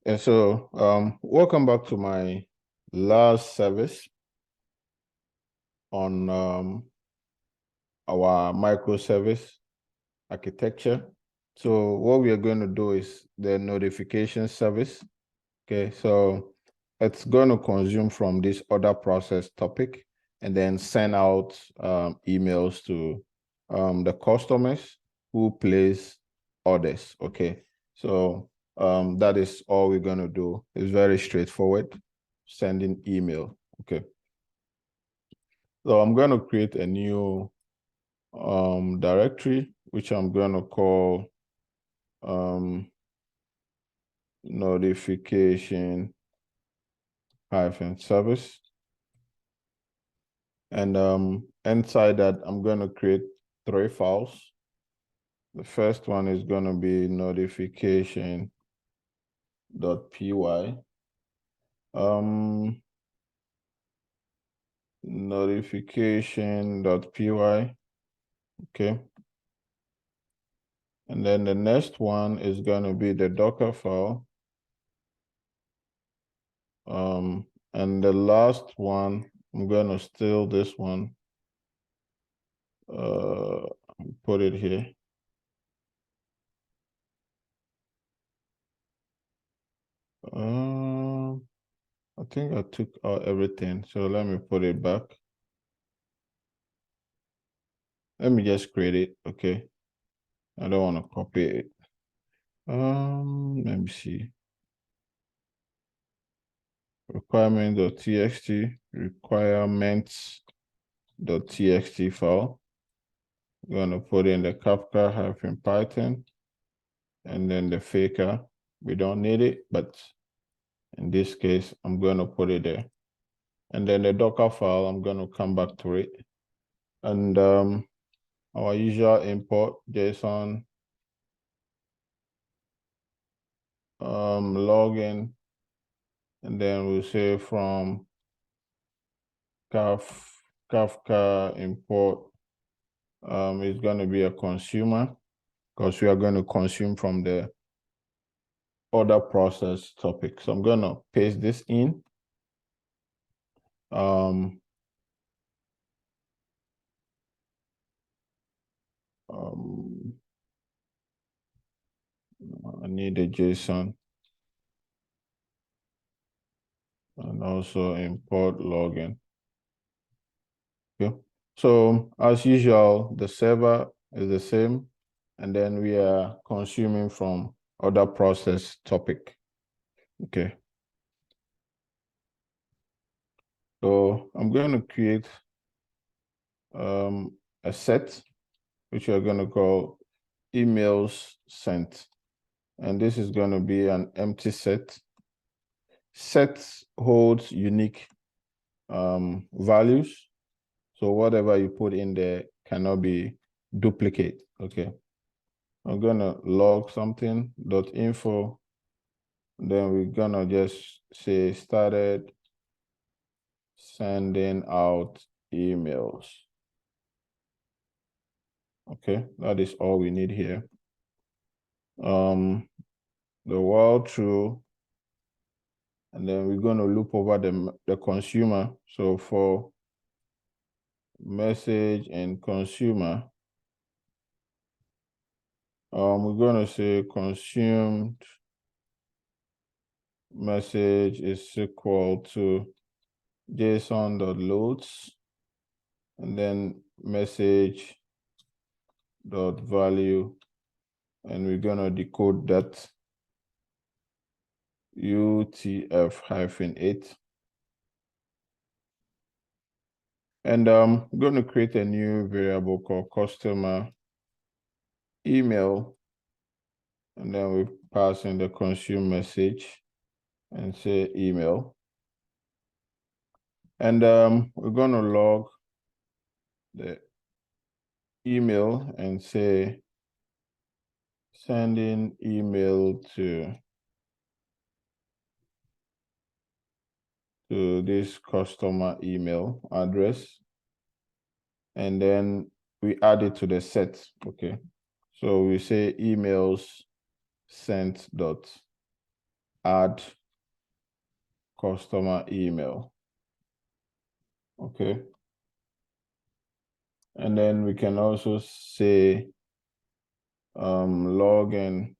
And so, welcome back to my last service on our microservice architecture. So what we are going to do is the notification service. Okay, so it's going to consume from this order process topic and then send out emails to the customers who place orders. Okay, so that is all we're going to do. It's very straightforward, sending email. Okay, so I'm going to create a new directory, which I'm going to call notification service. And inside that, I'm going to create 3 files. The first one is going to be notification.py. Notification.py. Okay. And then the next one is going to be the Docker file. And the last one, I'm going to steal this one. Put it here. I think I took out everything, so let me put it back. Let me just create it, okay? I don't want to copy it. Let me see. Requirement.txt, requirements.txt file. I'm going to put in the Kafka-Python and then the faker. We don't need it, but in this case, I'm going to put it there. And then the Docker file, I'm going to come back to it. And our usual import JSON login, and then we'll say from Kafka import is going to be a consumer because we are going to consume from the order process topic. So I'm going to paste this in. I need a JSON and also import login. Okay. So as usual, the server is the same, and then we are consuming from order process topic. Okay. So I'm going to create a set, which we're going to call emails sent. And this is going to be an empty set. Set holds unique values. So whatever you put in there cannot be duplicate. Okay. I'm going to log something .info. Then we're going to just say started sending out emails. Okay, that is all we need here. The while true, and then we're going to loop over the consumer. So for message and consumer, we're going to say consumed message is equal to JSON.loads, and then message dot value, and we're going to decode that UTF-8. And I'm going to create a new variable called customer email, and then we pass in the consume message and say email. And we're going to log the email and say sending email to this customer email address, and then we add it to the set. Okay, so we say emails sent dot add customer email. Okay. And then we can also say login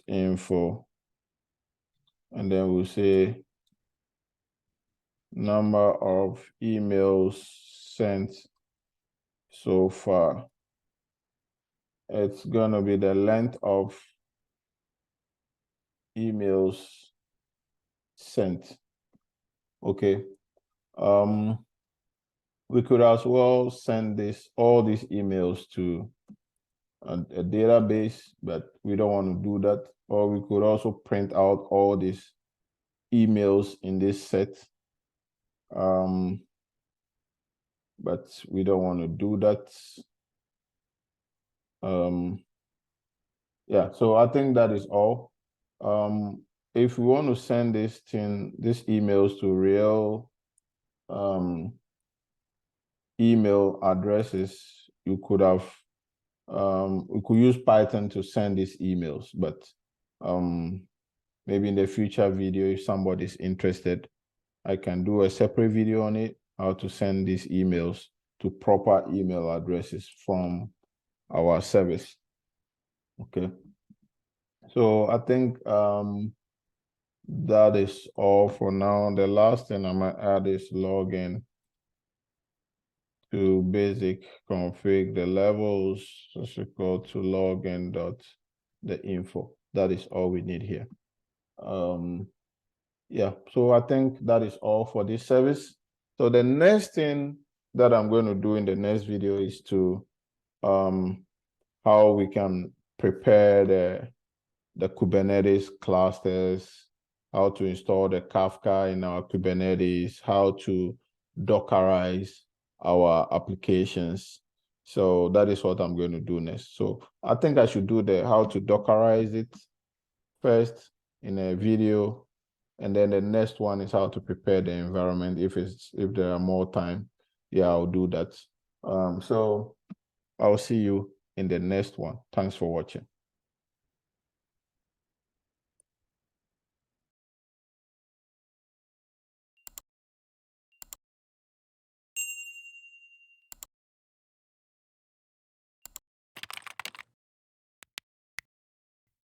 .info, and then we'll say number of emails sent so far. It's gonna be the length of emails sent. Okay. We could as well send all these emails to a database, but we don't want to do that. Or we could also print out all these emails in this set. But we don't want to do that. Yeah, so I think that is all. If we want to send these emails to real email addresses, you could have we could use Python to send these emails, but maybe in the future video, if somebody's interested, I can do a separate video on it, how to send these emails to proper email addresses from our service. Okay. So I think that is all for now. The last thing I might add is login to basic config, the levels is equal to login.the.info. That is all we need here. Yeah, so I think that is all for this service. So the next thing that I'm going to do in the next video is to how we can prepare the Kubernetes clusters, how to install the Kafka in our Kubernetes, how to Dockerize our applications. So that is what I'm going to do next. So I think I should do the how to Dockerize it first in a video, and then the next one is how to prepare the environment. If there are more time, yeah, I'll do that. So I'll see you in the next one. Thanks for watching.